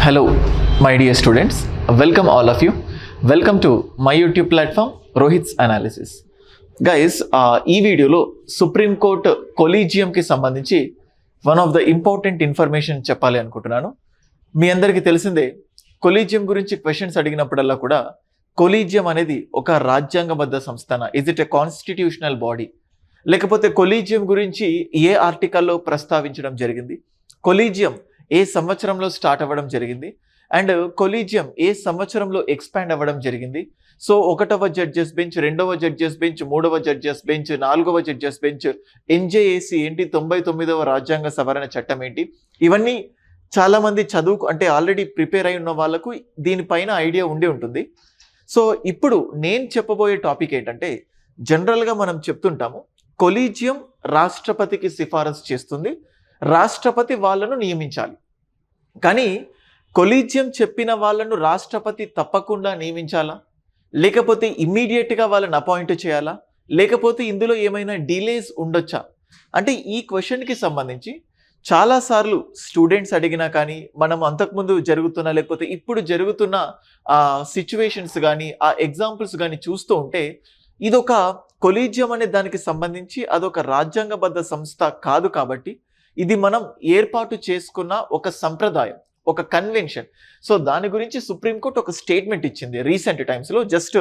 Hello, my dear students. Welcome all of you. Welcome to my YouTube platform, Rohit's Analysis. Guys, ఈ వీడియోలో supreme court కొలీజియంకి సంబంధించి one of the important information చెప్పాలి అనుకుంటున్నాను. మీ అందరికీ తెలిసిందే, collegium గురించి క్వశ్చన్స్ అడిగినప్పుడల్లా కూడా కొలీజియం అనేది ఒక రాజ్యాంగబద్ధ సంస్థన, is it a constitutional body, లేకపోతే కొలీజియం గురించి ఏ ఆర్టికల్లో ప్రస్తావించడం జరిగింది, కొలీజియం ఏ సంవత్సరంలో స్టార్ట్ అవ్వడం జరిగింది, అండ్ కొలీజియం ఏ సంవత్సరంలో ఎక్స్పాండ్ అవ్వడం జరిగింది. సో 1వ జడ్జెస్ బెంచ్, 2వ జడ్జెస్ బెంచ్, 3వ జడ్జెస్ బెంచ్, 4వ జడ్జెస్ బెంచ్, ఎన్జేఏసీ ఏంటి, 99వ రాజ్యాంగ సవరణ చట్టం ఏంటి, ఇవన్నీ చాలామంది అంటే ఆల్రెడీ ప్రిపేర్ అయి ఉన్న వాళ్ళకు దీనిపైన ఐడియా ఉండి ఉంటుంది. సో ఇప్పుడు నేను చెప్పబోయే టాపిక్ ఏంటంటే, జనరల్గా మనం చెప్తుంటాము కొలీజియం రాష్ట్రపతికి సిఫారసు చేస్తుంది, రాష్ట్రపతి వాళ్ళను నియమించాలి. కానీ కొలీజియం చెప్పిన వాళ్ళను రాష్ట్రపతి తప్పకుండా నియమించాలా, లేకపోతే ఇమ్మీడియట్గా వాళ్ళని అపాయింట్ చేయాలా, లేకపోతే ఇందులో ఏమైనా డిలేస్ ఉండొచ్చా అంటే ఈ క్వశ్చన్కి సంబంధించి చాలాసార్లు స్టూడెంట్స్ అడిగినా కానీ, మనం అంతకుముందు జరుగుతున్న లేకపోతే ఇప్పుడు జరుగుతున్న సిచ్యువేషన్స్ కానీ, ఆ ఎగ్జాంపుల్స్ కానీ చూస్తూ ఉంటే ఇదొక కొలీజియం అనే దానికి సంబంధించి అదొక రాజ్యాంగబద్ధ సంస్థ కాదు. కాబట్టి ఇది మనం ఏర్పాటు చేసుకున్న ఒక సంప్రదాయం, ఒక కన్వెన్షన్. సో దాని గురించి సుప్రీంకోర్టు ఒక స్టేట్మెంట్ ఇచ్చింది రీసెంట్ టైమ్స్లో. జస్ట్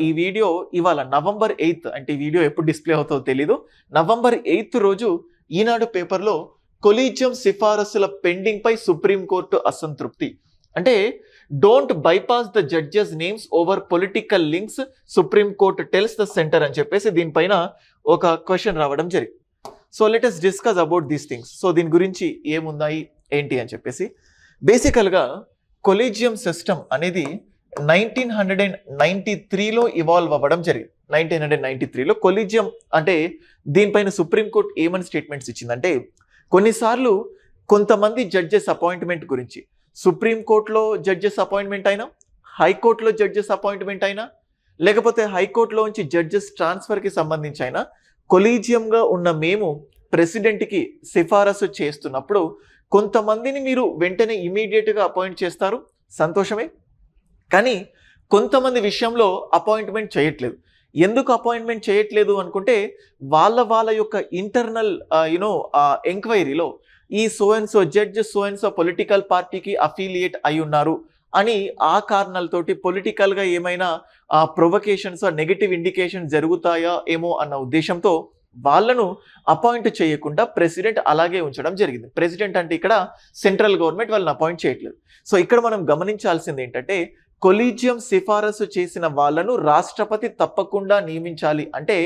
ఈ వీడియో ఇవాళ November 8th, అంటే ఈ వీడియో ఎప్పుడు డిస్ప్లే అవుతుందో తెలీదు, November 8th రోజు ఈనాడు పేపర్లో కొలీజియం సిఫారసుల పెండింగ్ పై సుప్రీంకోర్టు అసంతృప్తి, అంటే don't bypass the judges names over political links, supreme court tells the centre అని చెప్పేసి దీనిపైన ఒక క్వశ్చన్ రావడం జరిగింది. So let us discuss about these things. So దీని గురించి ఏమున్నాయి ఏంటి అని చెప్పేసి, బేసికల్గా కొలీజియం సిస్టమ్ అనేది 1993లో ఇవాల్వ్ అవ్వడం జరిగింది. 1993లో కొలీజియం అంటే దీనిపైన సుప్రీంకోర్టు ఏమని స్టేట్మెంట్స్ ఇచ్చిందంటే, కొన్నిసార్లు కొంతమంది జడ్జెస్ అపాయింట్మెంట్ గురించి సుప్రీంకోర్టులో జడ్జెస్ అపాయింట్మెంట్ అయినా, హైకోర్టులో జడ్జెస్ అపాయింట్మెంట్ అయినా, లేకపోతే హైకోర్టులో నుంచి జడ్జెస్ ట్రాన్స్ఫర్కి సంబంధించి అయినా కొలీజియంగా ఉన్న మేము ప్రెసిడెంట్కి సిఫారసు చేస్తున్నప్పుడు కొంతమందిని మీరు వెంటనే ఇమీడియట్గా అపాయింట్ చేస్తారు, సంతోషమే. కానీ కొంతమంది విషయంలో అపాయింట్మెంట్ చేయట్లేదు. ఎందుకు అపాయింట్మెంట్ చేయట్లేదు అనుకుంటే, వాళ్ళ యొక్క ఇంటర్నల్ ఎంక్వైరీలో ఈ so and so judge so and so political పార్టీకి అఫిలియేట్ అయి ఉన్నారు అని ఆ కారణాలతోటి పొలిటికల్గా ఏమైనా ప్రొవకేషన్స్, నెగటివ్ ఇండికేషన్ జరుగుతాయా ఏమో అన్న ఉద్దేశంతో వాళ్ళను అపాయింట్ చేయకుండా ప్రెసిడెంట్ అలాగే ఉంచడం జరిగింది. ప్రెసిడెంట్ అంటే ఇక్కడ సెంట్రల్ గవర్నమెంట్ వాళ్ళని అపాయింట్ చేయట్లేదు. సో ఇక్కడ మనం గమనించాల్సింది ఏంటంటే, కొలీజియం సిఫారసు చేసిన వాళ్ళను రాష్ట్రపతి తప్పకుండా నియమించాలి అంటే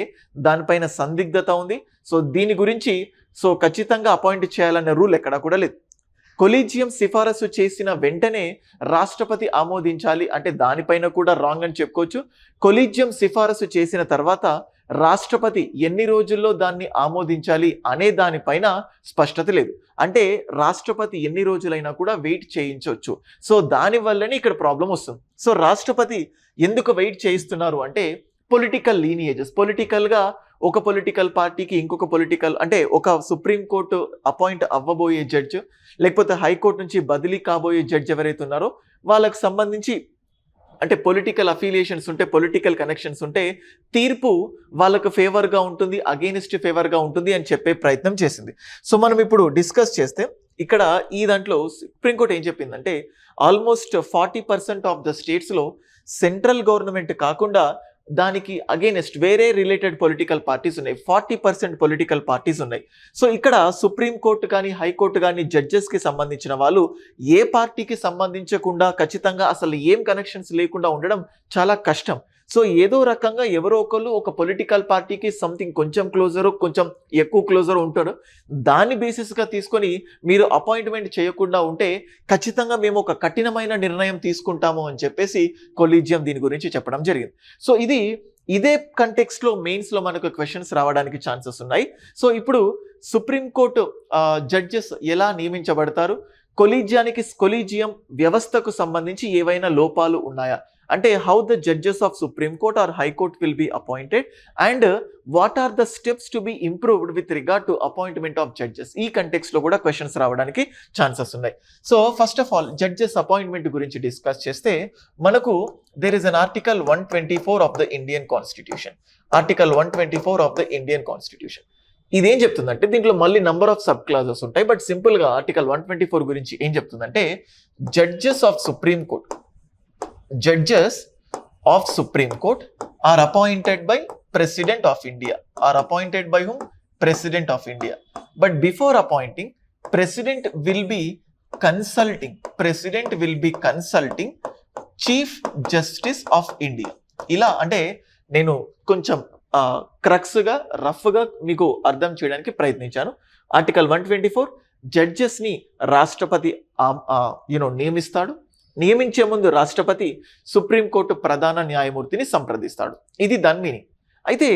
దానిపైన సందిగ్ధత ఉంది. సో దీని గురించి ఖచ్చితంగా అపాయింట్ చేయాలనే రూల్ ఎక్కడా కూడా లేదు. కొలీజియం సిఫారసు చేసిన వెంటనే రాష్ట్రపతి ఆమోదించాలి అంటే దానిపైన కూడా రాంగ్ అని చెప్పుకోవచ్చు. కొలీజియం సిఫారసు చేసిన తర్వాత రాష్ట్రపతి ఎన్ని రోజుల్లో దాన్ని ఆమోదించాలి అనే దానిపైన స్పష్టత లేదు. అంటే రాష్ట్రపతి ఎన్ని రోజులైనా కూడా వెయిట్ చేయించవచ్చు. సో దానివల్లనే ఇక్కడ ప్రాబ్లం వస్తుంది. సో రాష్ట్రపతి ఎందుకు వెయిట్ చేయిస్తున్నారు అంటే, పొలిటికల్ లీనియేజెస్, పొలిటికల్గా ఒక పొలిటికల్ పార్టీకి ఇంకొక పొలిటికల్, అంటే ఒక సుప్రీంకోర్టు అపాయింట్ అవ్వబోయే జడ్జ్, లేకపోతే హైకోర్టు నుంచి బదిలీ కాబోయే జడ్జ్ ఎవరైతే ఉన్నారో వాళ్ళకు సంబంధించి అంటే పొలిటికల్ అఫిలియేషన్స్ ఉంటే, పొలిటికల్ కనెక్షన్స్ ఉంటే తీర్పు వాళ్ళకు ఫేవర్గా ఉంటుంది, అగెయిన్స్ట్ ఫేవర్గా ఉంటుంది అని చెప్పే ప్రయత్నం చేసింది. సో మనం ఇప్పుడు డిస్కస్ చేస్తే ఇక్కడ ఈ దాంట్లో సుప్రీంకోర్టు ఏం చెప్పిందంటే, ఆల్మోస్ట్ 40% ఆఫ్ ద స్టేట్స్లో సెంట్రల్ గవర్నమెంట్ కాకుండా దానికి అగెయినెస్ట్ వేరే రిలేటెడ్ పొలిటికల్ పార్టీస్ ఉన్నాయి. 40% పొలిటికల్ పార్టీస్ ఉన్నాయి. సో ఇక్కడ సుప్రీంకోర్టు కానీ హైకోర్టు కానీ జడ్జెస్కి సంబంధించిన వాళ్ళు ఏ పార్టీకి సంబంధించకుండా ఖచ్చితంగా అసలు ఏం కనెక్షన్స్ లేకుండా ఉండడం చాలా కష్టం. సో ఏదో రకంగా ఎవరో ఒకళ్ళు ఒక పొలిటికల్ పార్టీకి సంథింగ్ కొంచెం క్లోజరు, కొంచెం ఎక్కువ క్లోజరు ఉంటాడు. దాన్ని బేసిస్గా తీసుకొని మీరు అపాయింట్మెంట్ చేయకుండా ఉంటే ఖచ్చితంగా మేము ఒక కఠినమైన నిర్ణయం తీసుకుంటాము అని చెప్పేసి కొలీజియం దీని గురించి చెప్పడం జరిగింది. సో ఇదే కంటెక్స్ట్లో మెయిన్స్లో మనకు క్వశ్చన్స్ రావడానికి ఛాన్సెస్ ఉన్నాయి. సో ఇప్పుడు సుప్రీంకోర్టు జడ్జెస్ ఎలా నియమించబడతారు, కొలీజియం వ్యవస్థకు సంబంధించి ఏవైనా లోపాలు ఉన్నాయా అంటే how the judges of Supreme Court or High Court will be appointed and what are the steps to be improved with regard to appointment of judges. ఈ కంటెక్స్ట్ లో కూడా క్వశ్చన్స్ రావడానికి ఛాన్సెస్ ఉన్నాయి. So first of all judges appointment గురించి discuss చేస్తే మనకు there is an article 124 of the Indian constitution. Article 124 of the Indian constitution ఇదేం చెప్తుందంటే, దీంట్లో మళ్ళీ నంబర్ ఆఫ్ సబ్ క్లాజెస్ ఉంటాయి, బట్ సింపుల్ గా ఆర్టికల్ 124 గురించి ఏం చెప్తుందంటే, judges of Supreme Court are appointed by president of India. President of India. But before appointing, President will be consulting Chief Justice of India. ఇలా అంటే నేను కొంచెం క్రక్స్గా రఫ్గా మీకు అర్థం చేయడానికి ప్రయత్నించాను. ఆర్టికల్ 124 జడ్జెస్ ని రాష్ట్రపతి నియమిస్తాడు. నియమించే ముందు రాష్ట్రపతి సుప్రీంకోర్టు ప్రధాన న్యాయమూర్తిని సంప్రదిస్తాడు. ఇది దాని మీనింగ్. అయితే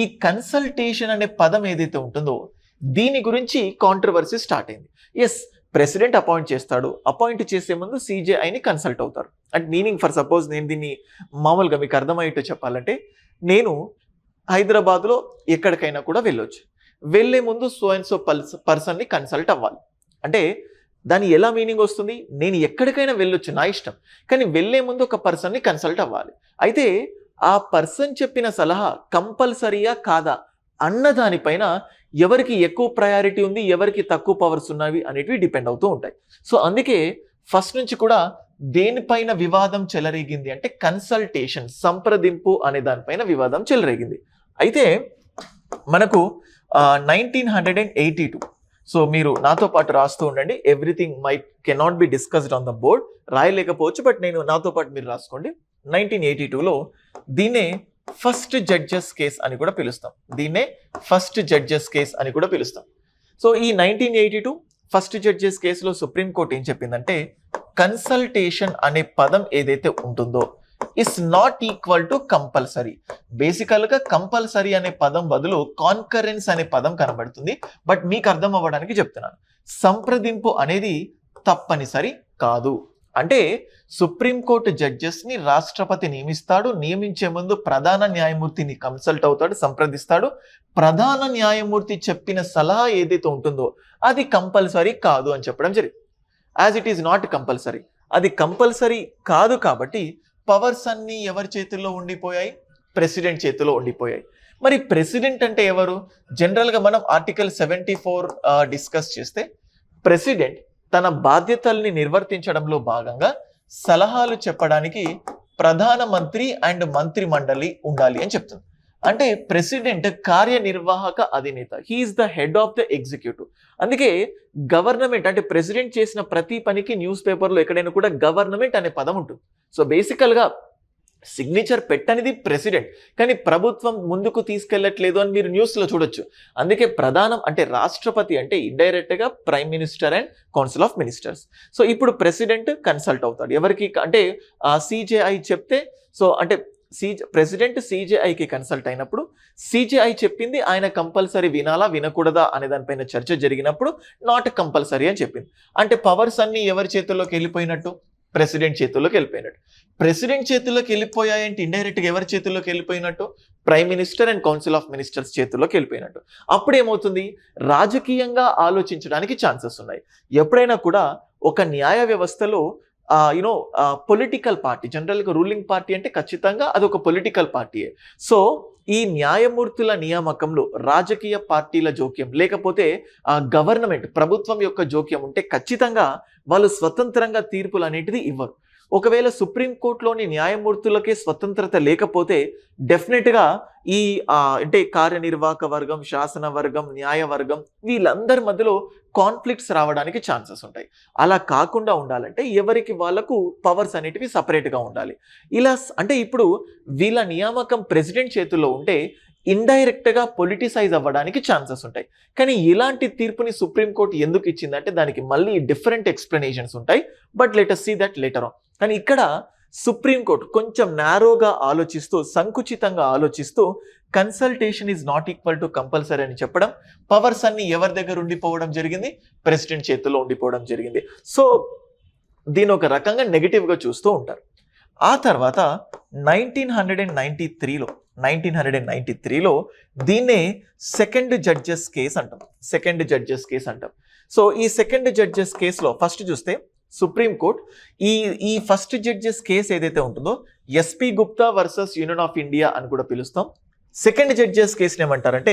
ఈ కన్సల్టేషన్ అనే పదం ఏదైతే ఉంటుందో దీని గురించి కాంట్రవర్సీ స్టార్ట్ అయింది. ఎస్, ప్రెసిడెంట్ అపాయింట్ చేస్తాడు, అపాయింట్ చేసే ముందు సిజేఐని కన్సల్ట్ అవుతారు. అండ్ మీనింగ్ ఫర్ సపోజ్ నేను దీన్ని మామూలుగా మీకు అర్థమయ్యేటో చెప్పాలంటే, నేను హైదరాబాద్లో ఎక్కడికైనా కూడా వెళ్ళొచ్చు. వెళ్ళే ముందు సో అండ్ సో పర్సన్ని కన్సల్ట్ అవ్వాలి. అంటే దాని ఎలా మీనింగ్ వస్తుంది, నేను ఎక్కడికైనా వెళ్ళొచ్చు, నా ఇష్టం, కానీ వెళ్ళే ముందు ఒక పర్సన్ని కన్సల్ట్ అవ్వాలి. అయితే ఆ పర్సన్ చెప్పిన సలహా కంపల్సరీయా కాదా అన్న దానిపైన ఎవరికి ఎక్కువ ప్రయారిటీ ఉంది, ఎవరికి తక్కువ పవర్స్ ఉన్నవి అనేటివి డిపెండ్ అవుతూ ఉంటాయి. సో అందుకే ఫస్ట్ నుంచి కూడా దేనిపైన వివాదం చెలరేగింది అంటే కన్సల్టేషన్, సంప్రదింపు అనే దానిపైన వివాదం చెలరేగింది. అయితే మనకు 1982, సో మీరు నాతో పాటు రాస్తూ ఉండండి. Everything cannot be discussed on the board, రాయలేకపోవచ్చు, బట్ నేను నాతో పాటు మీరు రాసుకోండి. 1982లో దీన్నే ఫస్ట్ జడ్జెస్ కేస్ అని కూడా పిలుస్తాం. సో ఈ 1982 ఫస్ట్ జడ్జెస్ కేసులో సుప్రీంకోర్టు ఏం చెప్పిందంటే, కన్సల్టేషన్ అనే పదం ఏదైతే ఉంటుందో is not equal to compulsory. బేసికల్ గా కంపల్సరీ అనే పదం బదులు కాన్కరెన్స్ అనే పదం కనబడుతుంది. బట్ మీకు అర్థం అవ్వడానికి చెప్తున్నాను, సంప్రదింపు అనేది తప్పనిసరి కాదు. అంటే సుప్రీంకోర్టు జడ్జెస్ ని రాష్ట్రపతి నియమిస్తాడు. నియమించే ముందు ప్రధాన న్యాయమూర్తిని కన్సల్ట్ అవుతాడు, సంప్రదిస్తాడు. ప్రధాన న్యాయమూర్తి చెప్పిన సలహా ఏదైతే ఉంటుందో అది కంపల్సరీ కాదు అని చెప్పడం జరిగింది. As it is not compulsory, అది కంపల్సరీ కాదు కాబట్టి పవర్స్ అన్ని ఎవరి చేతుల్లో ఉండిపోయాయి, ప్రెసిడెంట్ చేతిలో ఉండిపోయాయి. మరి ప్రెసిడెంట్ అంటే ఎవరు? జనరల్గా మనం ఆర్టికల్ 74 డిస్కస్ చేస్తే, ప్రెసిడెంట్ తన బాధ్యతల్ని నిర్వర్తించడంలో భాగంగా సలహాలు చెప్పడానికి ప్రధానమంత్రి అండ్ మంత్రి మండలి ఉండాలి అని చెప్తుంది. అంటే ప్రెసిడెంట్ కార్యనిర్వాహక అధినేత, he is the head of the executive. అందుకే గవర్నమెంట్ అంటే ప్రెసిడెంట్ చేసిన ప్రతి పనికి న్యూస్ పేపర్లో ఎక్కడైనా కూడా గవర్నమెంట్ అనే పదం ఉంటుంది. సో బేసికల్గా సిగ్నేచర్ పెట్టనిది ప్రెసిడెంట్, కానీ ప్రభుత్వం ముందుకు తీసుకెళ్లట్లేదు అని మీరు న్యూస్లో చూడొచ్చు. అందుకే ప్రధానం అంటే రాష్ట్రపతి అంటే ఇండైరెక్ట్ గా prime minister and council of ministers. So ఇప్పుడు ప్రెసిడెంట్ కన్సల్ట్ అవుతాడు ఎవరికి అంటే సిజేఐ చెప్తే, సో అంటే ప్రెసిడెంట్ సిజేఐకి కన్సల్ట్ అయినప్పుడు సిజేఐ చెప్పింది ఆయన కంపల్సరీ వినాలా వినకూడదా అనే దానిపైన చర్చ జరిగినప్పుడు నాట్ కంపల్సరీ అని చెప్పింది. అంటే పవర్స్ అన్ని ఎవరి చేతుల్లోకి వెళ్ళిపోయినట్టు? ప్రెసిడెంట్ చేతుల్లోకి వెళ్ళిపోయినట్టు. ప్రెసిడెంట్ చేతుల్లోకి వెళ్ళిపోయాయంటే ఇండైరెక్ట్గా ఎవరి చేతుల్లోకి వెళ్ళిపోయినట్టు? Prime minister and council of ministers చేతుల్లోకి వెళ్ళిపోయినట్టు. అప్పుడు ఏమవుతుంది? రాజకీయంగా ఆలోచించడానికి ఛాన్సెస్ ఉన్నాయి. ఎప్పుడైనా కూడా ఒక న్యాయ వ్యవస్థలో పొలిటికల్ పార్టీ, జనరల్గా రూలింగ్ పార్టీ అంటే ఖచ్చితంగా అది ఒక పొలిటికల్ పార్టీయే. సో ఈ న్యాయమూర్తుల నియామకంలో రాజకీయ పార్టీల జోక్యం లేకపోతే గవర్నమెంట్ ప్రభుత్వం యొక్క జోక్యం ఉంటే ఖచ్చితంగా వాళ్ళు స్వతంత్రంగా తీర్పులు అనేటిది ఇవ్వరు. ఒకవేళ సుప్రీంకోర్టులోని న్యాయమూర్తులకే స్వతంత్రత లేకపోతే డెఫినెట్గా ఈ అంటే కార్యనిర్వాహక వర్గం, శాసన వర్గం, న్యాయవర్గం వీళ్ళందరి మధ్యలో కాన్ఫ్లిక్ట్స్ రావడానికి ఛాన్సెస్ ఉంటాయి. అలా కాకుండా ఉండాలంటే ఎవరికి వాళ్ళకు పవర్స్ అనేటివి సపరేట్గా ఉండాలి. ఇలా అంటే ఇప్పుడు వీళ్ళ నియామకం ప్రెసిడెంట్ చేతుల్లో ఉంటే ఇండైరెక్ట్గా పొలిటిసైజ్ అవ్వడానికి ఛాన్సెస్ ఉంటాయి. కానీ ఇలాంటి తీర్పుని సుప్రీంకోర్టు ఎందుకు ఇచ్చిందంటే దానికి మళ్ళీ డిఫరెంట్ ఎక్స్ప్లెనేషన్స్ ఉంటాయి. But let us see that later on. కానీ ఇక్కడ సుప్రీంకోర్టు కొంచెం నారోగా ఆలోచిస్తూ, సంకుచితంగా ఆలోచిస్తూ consultation is not equal to compulsory అని చెప్పడం, పవర్స్ అన్ని ఎవరి దగ్గర ఉండిపోవడం జరిగింది? ప్రెసిడెంట్ చేతుల్లో ఉండిపోవడం జరిగింది. సో దీని ఒక రకంగా నెగిటివ్గా చూస్తూ ఉంటారు. ఆ తర్వాత 1993లో దీన్నే సెకండ్ జడ్జెస్ కేస్ అంటాం. సో ఈ సెకండ్ జడ్జెస్ కేసులో ఫస్ట్ చూస్తే సుప్రీంకోర్టు ఈ ఫస్ట్ జడ్జెస్ కేసు ఏదైతే ఉంటుందో SP Gupta versus union of India అని కూడా పిలుస్తాం. సెకండ్ జడ్జెస్ కేసుని ఏమంటారంటే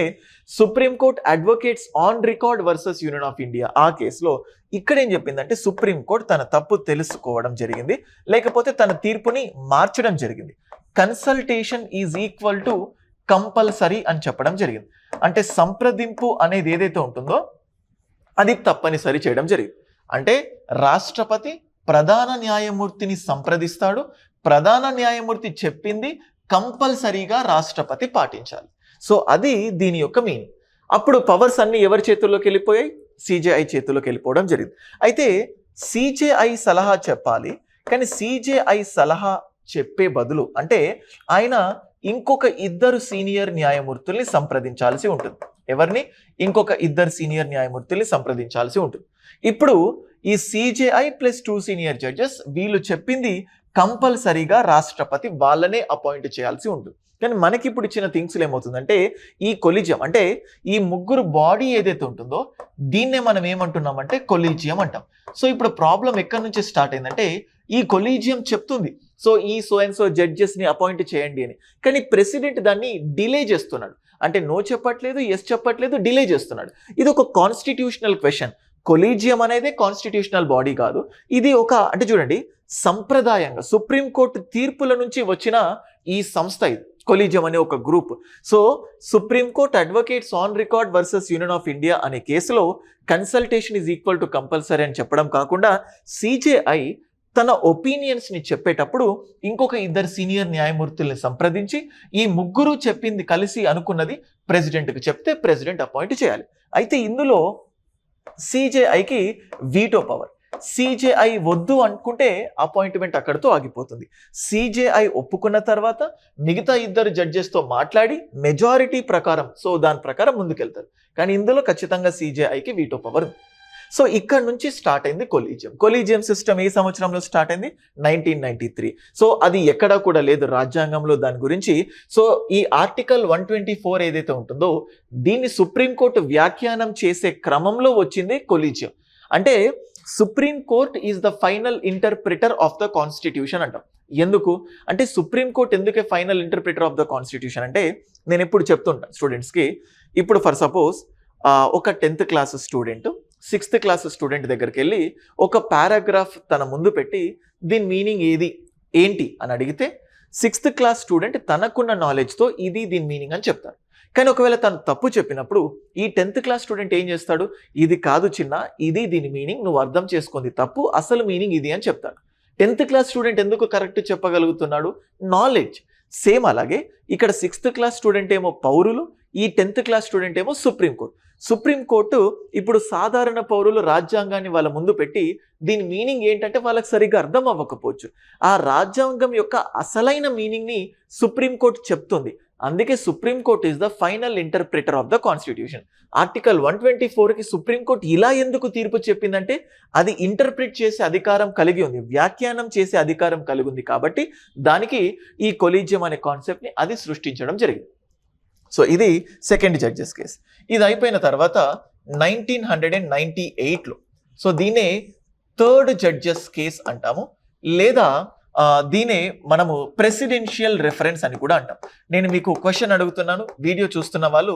supreme court advocates on record versus union of India. ఆ కేసులో ఇక్కడ ఏం చెప్పిందంటే సుప్రీంకోర్టు తన తప్పు తెలుసుకోవడం జరిగింది, లేకపోతే తన తీర్పుని మార్చడం జరిగింది. Consultation is equal to compulsory అని చెప్పడం జరిగింది. అంటే సంప్రదింపు అనేది ఏదైతే ఉంటుందో అది తప్పనిసరి చేయడం జరిగింది. అంటే రాష్ట్రపతి ప్రధాన న్యాయమూర్తిని సంప్రదిస్తాడు, ప్రధాన న్యాయమూర్తి చెప్పింది కంపల్సరీగా రాష్ట్రపతి పాటించాలి. సో అది దీని యొక్క మీనింగ్. అప్పుడు పవర్స్ అన్ని ఎవరి చేతుల్లోకి వెళ్ళిపోయాయి? సిజేఐ చేతుల్లోకి వెళ్ళిపోవడం జరిగింది. అయితే సిజేఐ సలహా చెప్పాలి, కానీ సిజేఐ సలహా చెప్పే బదులు అంటే ఆయన ఇంకొక ఇద్దరు సీనియర్ న్యాయమూర్తుల్ని సంప్రదించాల్సి ఉంటుంది. ఎవరిని? ఇంకొక ఇద్దరు సీనియర్ న్యాయమూర్తుల్ని సంప్రదించాల్సి ఉంటుంది. ఇప్పుడు ఈ సిజేఐ ప్లస్ 2 సీనియర్ జడ్జెస్ వీళ్ళు చెప్పింది కంపల్సరీగా రాష్ట్రపతి వాళ్ళనే అపాయింట్ చేయాల్సి ఉంటుంది. కానీ మనకి ఇప్పుడు ఇచ్చిన థింగ్స్లో ఏమవుతుందంటే ఈ కొలీజియం అంటే ఈ ముగ్గురు బాడీ ఏదైతే ఉంటుందో దీన్నే మనం ఏమంటున్నామంటే కొలీజియం అంటాం. సో ఇప్పుడు ప్రాబ్లం ఎక్కడి నుంచి స్టార్ట్ అయిందంటే ఈ కొలీజియం చెప్తుంది సో ఈ సో అండ్ సో జడ్జెస్ని అపాయింట్ చేయండి అని, కానీ ప్రెసిడెంట్ దాన్ని డిలే చేస్తున్నాడు. అంటే నో చెప్పట్లేదు, ఎస్ చెప్పట్లేదు, డిలే చేస్తున్నాడు. ఇది ఒక కాన్స్టిట్యూషనల్ క్వశ్చన్. కొలీజియం అనేది కాన్స్టిట్యూషనల్ బాడీ కాదు, ఇది ఒక అంటే చూడండి సంప్రదాయంగా సుప్రీంకోర్టు తీర్పుల నుంచి వచ్చిన ఈ సంస్థ ఇది కొలీజియం అనే ఒక group. So supreme court advocates on record versus union of India అనే కేసులో consultation is equal to compulsory అని చెప్పడం కాకుండా సిజేఐ తన ఒపీనియన్స్ని చెప్పేటప్పుడు ఇంకొక ఇద్దరు సీనియర్ న్యాయమూర్తుల్ని సంప్రదించి ఈ ముగ్గురు చెప్పింది కలిసి అనుకున్నది ప్రెసిడెంట్కి చెప్తే ప్రెసిడెంట్ అపాయింట్ చేయాలి. అయితే ఇందులో సిజేఐకి వీటో పవర్. సిజేఐ వద్దు అనుకుంటే అపాయింట్మెంట్ అక్కడితో ఆగిపోతుంది. సిజేఐ ఒప్పుకున్న తర్వాత మిగతా ఇద్దరు జడ్జెస్తో మాట్లాడి మెజారిటీ ప్రకారం దాని ప్రకారం ముందుకెళ్తారు. కానీ ఇందులో ఖచ్చితంగా సిజేఐకి వీటో పవర్ ఉంది. సో ఇక్కడ నుంచి స్టార్ట్ అయింది కొలీజియం సిస్టమ్. ఏ సంవత్సరంలో స్టార్ట్ అయింది? 1993. సో అది ఎక్కడా కూడా లేదు రాజ్యాంగంలో దాని గురించి. సో ఈ ఆర్టికల్ 124 ఏదైతే ఉంటుందో దీన్ని సుప్రీంకోర్టు వ్యాఖ్యానం చేసే క్రమంలో వచ్చింది కొలీజియం. అంటే supreme court is the final interpreter of the constitution అంటాం. ఎందుకు అంటే సుప్రీంకోర్టు ఎందుకే final interpreter of the constitution అంటే నేను ఎప్పుడు చెప్తుంటాను స్టూడెంట్స్కి. ఇప్పుడు ఫర్ సపోజ్ ఒక 10th class student 6th class student దగ్గరికి వెళ్ళి ఒక పారాగ్రాఫ్ తన ముందు పెట్టి దీని మీనింగ్ ఏంటి అని అడిగితే 6th క్లాస్ స్టూడెంట్ తనకున్న నాలెడ్జ్తో దీని మీనింగ్ అని చెప్తాడు. కానీ ఒకవేళ తను తప్పు చెప్పినప్పుడు ఈ 10th క్లాస్ స్టూడెంట్ ఏం చేస్తాడు? ఇది కాదు చిన్న, దీని మీనింగ్ నువ్వు అర్థం చేసుకుంది తప్పు, అసలు మీనింగ్ ఇది అని చెప్తాడు. 10th క్లాస్ స్టూడెంట్ ఎందుకు కరెక్ట్ చెప్పగలుగుతున్నాడు? నాలెడ్జ్. సేమ్ అలాగే ఇక్కడ 6th క్లాస్ స్టూడెంట్ ఏమో పౌరులు, ఈ 10th క్లాస్ స్టూడెంట్ ఏమో సుప్రీంకోర్టు ఇప్పుడు సాధారణ పౌరులు రాజ్యాంగాన్ని వాళ్ళ ముందు పెట్టి దీని మీనింగ్ ఏంటంటే వాళ్ళకి సరిగ్గా అర్థం అవ్వకపోవచ్చు. ఆ రాజ్యాంగం యొక్క అసలైన మీనింగ్ని సుప్రీంకోర్టు చెప్తుంది. అందుకే supreme court is the final interpreter of the constitution. Article 124కి సుప్రీంకోర్టు ఇలా ఎందుకు తీర్పు చెప్పిందంటే అది ఇంటర్ప్రిట్ చేసే అధికారం కలిగి ఉంది, వ్యాఖ్యానం చేసే అధికారం కలిగి ఉంది. కాబట్టి దానికి ఈ కొలీజియం అనే కాన్సెప్ట్ని అది సృష్టించడం జరిగింది. సో ఇది సెకండ్ జడ్జెస్ కేసు. ఇది అయిపోయిన తర్వాత 1998లో సో దీన్నే థర్డ్ జడ్జెస్ కేస్ అంటాము, లేదా దీనే మనము ప్రెసిడెన్షియల్ రెఫరెన్స్ అని కూడా అంటాం. నేను మీకు క్వశ్చన్ అడుగుతున్నాను, వీడియో చూస్తున్న వాళ్ళు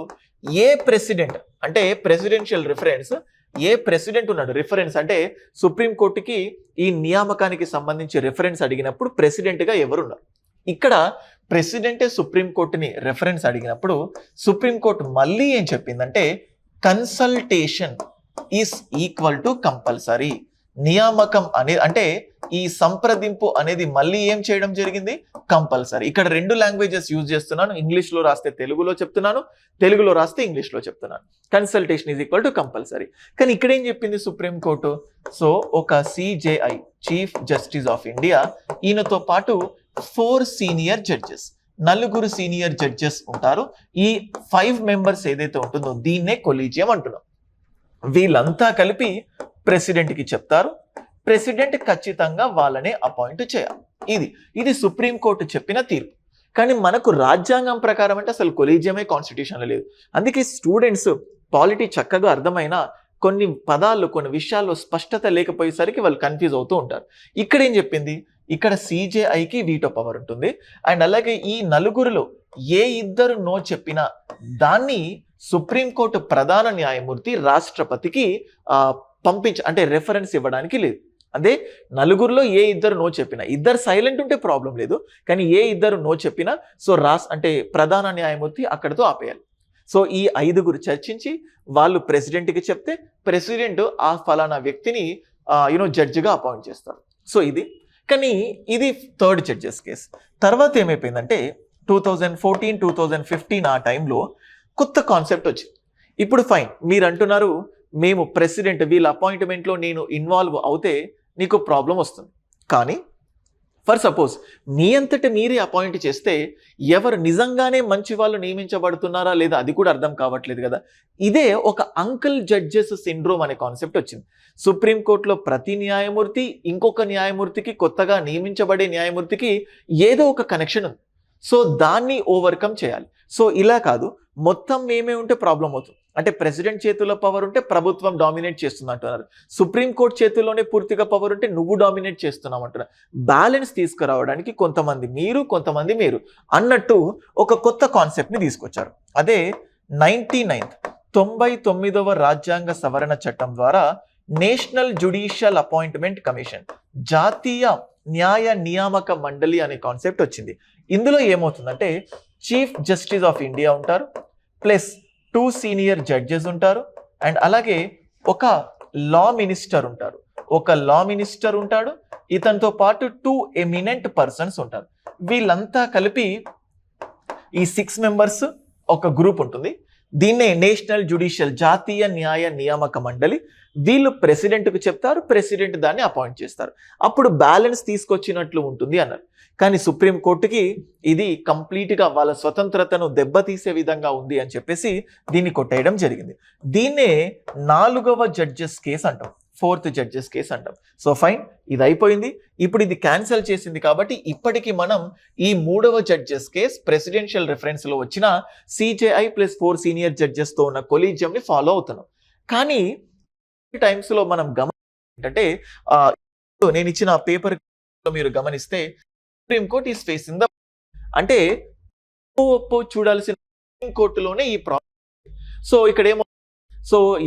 ఏ ప్రెసిడెంట్ అంటే ప్రెసిడెన్షియల్ రెఫరెన్స్ ఏ ప్రెసిడెంట్ ఉన్నాడు? రిఫరెన్స్ అంటే సుప్రీంకోర్టుకి ఈ నియామకానికి సంబంధించి రెఫరెన్స్ అడిగినప్పుడు ప్రెసిడెంట్గా ఎవరున్నారు? ఇక్కడ ప్రెసిడెంటే సుప్రీంకోర్టుని రెఫరెన్స్ అడిగినప్పుడు సుప్రీంకోర్టు మళ్ళీ ఏం చెప్పిందంటే consultation is equal to compulsory. నియామకం అనేది అంటే ఈ సంప్రదింపు అనేది మళ్ళీ ఏం చేయడం జరిగింది? కంపల్సరీ. ఇక్కడ 2 లాంగ్వేజెస్ యూజ్ చేస్తున్నాను, ఇంగ్లీష్లో రాస్తే తెలుగులో చెప్తున్నాను, తెలుగులో రాస్తే ఇంగ్లీష్లో చెప్తున్నాను. Consultation is equal to compulsory. కానీ ఇక్కడ ఏం చెప్పింది సుప్రీంకోర్టు? సో ఒక CJI chief justice of India ఈయనతో పాటు 4 సీనియర్ జడ్జెస్, 4 సీనియర్ జడ్జెస్ ఉంటారు. ఈ 5 మెంబర్స్ ఏదైతే ఉంటుందో దీన్నే కొలీజియం అంటున్నాం. వీళ్ళంతా కలిపి ప్రెసిడెంట్కి చెప్తారు, ప్రెసిడెంట్ ఖచ్చితంగా వాళ్ళనే అపాయింట్ చేయాలి. ఇది సుప్రీంకోర్టు చెప్పిన తీర్పు. కానీ మనకు రాజ్యాంగం ప్రకారం అంటే అసలు కొలీజియమే కాన్స్టిట్యూషన్లో లేదు. అందుకే స్టూడెంట్స్ పాలిటీ చక్కగా అర్థమైన కొన్ని పదాలు కొన్ని విషయాల్లో స్పష్టత లేకపోయేసరికి వాళ్ళు కన్ఫ్యూజ్ అవుతూ ఉంటారు. ఇక్కడ ఏం చెప్పింది, ఇక్కడ సిజేఐకి వీటో పవర్ ఉంటుంది. అండ్ అలాగే ఈ నలుగురిలో ఏ ఇద్దరు నో చెప్పినా దాన్ని సుప్రీంకోర్టు ప్రధాన న్యాయమూర్తి రాష్ట్రపతికి అంటే రెఫరెన్స్ ఇవ్వడానికి లేదు. అదే నలుగురిలో ఏ ఇద్దరు నో చెప్పినా, ఇద్దరు సైలెంట్ ఉంటే ప్రాబ్లం లేదు, కానీ ఏ ఇద్దరు నో చెప్పినా సో అంటే ప్రధాన న్యాయమూర్తి అక్కడితో ఆపేయాలి. సో ఈ 5గురు చర్చించి వాళ్ళు ప్రెసిడెంట్కి చెప్తే ప్రెసిడెంట్ ఆ ఫలానా వ్యక్తిని జడ్జిగా అపాయింట్ చేస్తారు. సో కానీ ఇది థర్డ్ జడ్జెస్ కేసు. తర్వాత ఏమైపోయిందంటే 2014, 2015 ఆ టైంలో కొత్త కాన్సెప్ట్ వచ్చింది. ఇప్పుడు ఫైన్, మీరు అంటున్నారు మేము ప్రెసిడెంట్ వీళ్ళ అపాయింట్మెంట్లో నేను ఇన్వాల్వ్ అవుతే నీకు ప్రాబ్లం వస్తుంది. కానీ ఫర్ సపోజ్ మీ అంతటి మీరే అపాయింట్ చేస్తే ఎవరు నిజంగానే మంచి వాళ్ళు నియమించబడుతున్నారా లేదా అది కూడా అర్థం కావట్లేదు కదా. ఇదే ఒక అంకుల్ జడ్జెస్ సిండ్రోమ్ అనే కాన్సెప్ట్ వచ్చింది. సుప్రీంకోర్టులో ప్రతి న్యాయమూర్తి ఇంకొక న్యాయమూర్తికి, కొత్తగా నియమించబడే న్యాయమూర్తికి ఏదో ఒక కనెక్షన్ ఉంది. సో దాన్ని ఓవర్కమ్ చేయాలి. సో ఇలా కాదు, మొత్తం మేమే ఉంటే ప్రాబ్లం అవుతుంది. అంటే ప్రెసిడెంట్ చేతుల్లో పవర్ ఉంటే ప్రభుత్వం డామినేట్ చేస్తుంది అంటున్నారు. సుప్రీంకోర్టు చేతుల్లోనే పూర్తిగా పవర్ ఉంటే నువ్వు డామినేట్ చేస్తున్నావు అంటున్నారు. బ్యాలెన్స్ తీసుకురావడానికి కొంతమంది మీరు అన్నట్టు ఒక కొత్త కాన్సెప్ట్ని తీసుకొచ్చారు. అదే 99వ రాజ్యాంగ సవరణ చట్టం ద్వారా నేషనల్ జ్యుడిషియల్ అపాయింట్మెంట్ కమిషన్, జాతీయ న్యాయ నియామక మండలి అనే కాన్సెప్ట్ వచ్చింది. ఇందులో ఏమవుతుందంటే చీఫ్ జస్టిస్ ఆఫ్ ఇండియా ఉంటారు, ప్లస్ 2 సీనియర్ జడ్జెస్ ఉంటారు, అండ్ అలాగే ఒక లా మినిస్టర్ ఉంటాడు. ఇతనితో పాటు 2 ఎమినెంట్ పర్సన్స్ ఉంటారు. వీళ్ళంతా కలిపి ఈ 6 మెంబర్స్ ఒక గ్రూప్ ఉంటుంది. దీన్నే నేషనల్ జ్యుడిషియల్, జాతీయ న్యాయ నియామక మండలి. వీళ్ళు ప్రెసిడెంట్కు చెప్తారు, ప్రెసిడెంట్ దాన్ని అపాయింట్ చేస్తారు. అప్పుడు బ్యాలెన్స్ తీసుకొచ్చినట్లు ఉంటుంది అన్నారు. కానీ సుప్రీంకోర్టుకి ఇది కంప్లీట్గా వాళ్ళ స్వతంత్రతను దెబ్బతీసే విధంగా ఉంది అని చెప్పేసి దీన్ని కొట్టేయడం జరిగింది. దీన్నే 4వ జడ్జెస్ కేసు అంటాం, 4th జడ్జెస్ కేసు అంటాం. సో ఫైన్, ఇది అయిపోయింది. ఇప్పుడు ఇది క్యాన్సిల్ చేసింది కాబట్టి ఇప్పటికీ మనం ఈ 3వ జడ్జెస్ కేసు ప్రెసిడెన్షియల్ రెఫరెన్స్లో వచ్చిన సిజేఐ ప్లస్ 4 సీనియర్ జడ్జెస్తో ఉన్న కొలీజియంని ఫాలో అవుతున్నాం. కానీ టైమ్స్లో మనం ఏంటంటే నేను ఇచ్చిన పేపర్ మీరు గమనిస్తే సుప్రీంకోర్టు ఈస్ ఫేసింగ్ ద అంటే చూడాల్సిన సుప్రీంకోర్టులోనే ఈ ప్రాబ్లం. సో ఇక్కడ ఏమో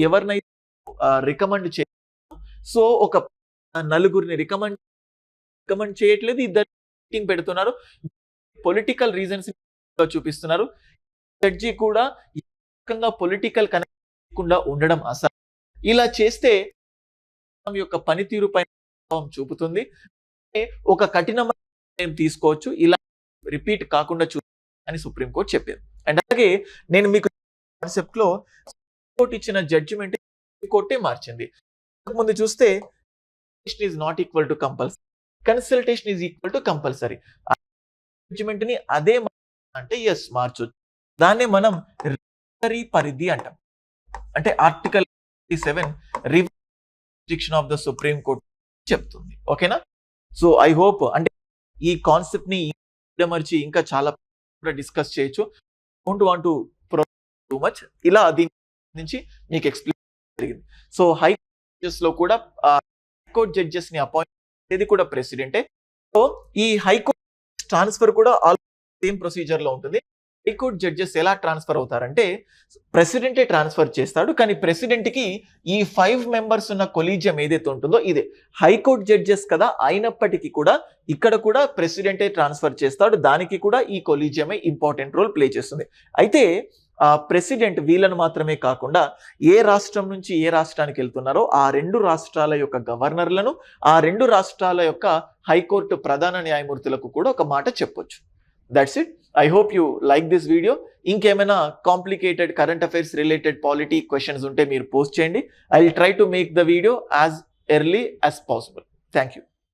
ఎవరినైతే రికమెండ్ చే సో ఒక నలుగురిని రికమెండ్ చేయట్లేదు, ఇద్దరు మీటింగ్ పెడుతున్నారు, పొలిటికల్ రీజన్స్ చూపిస్తున్నారు. జడ్జి కూడా పొలిటికల్ కనెక్ట్ లేకుండా ఉండడం అసలు. ఇలా చేస్తే యొక్క పనితీరు పైన చూపుతుంది. ఒక కఠినమైన తీసుకోవచ్చు, ఇలా రిపీట్ కాకుండా అని సుప్రీంకోర్టు చెప్పింది. అండ్ అలాగే నేను మీకు కాన్సెప్ట్ లో కోర్టు ఇచ్చిన జడ్జిమెంట్ కోర్టే మార్చింది. ముందు చూస్తే is not equal to compulsory, consultation is equal to compulsory. Judgement ని అదే అంటే ఎస్ మార్చొచ్చు. దాన్నే మనం రివరీ పరిధి అంటాం. అంటే ఆర్టికల్ 7 రివరీ ఆఫ్ ద సుప్రీం కోర్ట్ చెప్తుంది. ఓకేనా? సో ఐ హోప్ అంటే ఈ కాన్సెప్ట్ ని మర్చి ఇంకా చాలా డిస్కస్ చేయొచ్చు. Don't want to too much. ఇలా దీని నుంచి మీకు ఎక్స్ప్లెయిన్ జరిగింది. సో హైకోర్ట్ లో కూడా హైకోర్టు జడ్జెస్ ని అపాయింట్ చేసేది కూడా ప్రెసిడెంటే. సో ఈ హైకోర్టు ట్రాన్స్ఫర్ కూడా సేమ్ ప్రొసీజర్ లో ఉంటుంది. హైకోర్టు జడ్జెస్ ఎలా ట్రాన్స్ఫర్ అవుతారంటే ప్రెసిడెంటే ట్రాన్స్ఫర్ చేస్తాడు. కానీ ప్రెసిడెంట్ కి ఈ 5 మెంబర్స్ ఉన్న కొలీజియం ఏదైతే ఉంటుందో ఇదే హైకోర్టు జడ్జెస్ కదా, అయినప్పటికీ కూడా ఇక్కడ కూడా ప్రెసిడెంటే ట్రాన్స్ఫర్ చేస్తాడు. దానికి కూడా ఈ కొలీజియమే ఇంపార్టెంట్ రోల్ ప్లే చేస్తుంది. అయితే ప్రెసిడెంట్ వీళ్ళను మాత్రమే కాకుండా ఏ రాష్ట్రం నుంచి ఏ రాష్ట్రానికి వెళ్తున్నారో ఆ 2 రాష్ట్రాల యొక్క గవర్నర్లను, ఆ 2 రాష్ట్రాల యొక్క హైకోర్టు ప్రధాన న్యాయమూర్తులకు కూడా ఒక మాట చెప్పొచ్చు. That's it. I hope you like this video. ఇంకేమైనా complicated current affairs related polity questions ఉంటే మీరు పోస్ట్ చేయండి. I will try to make the video as early as possible. Thank you.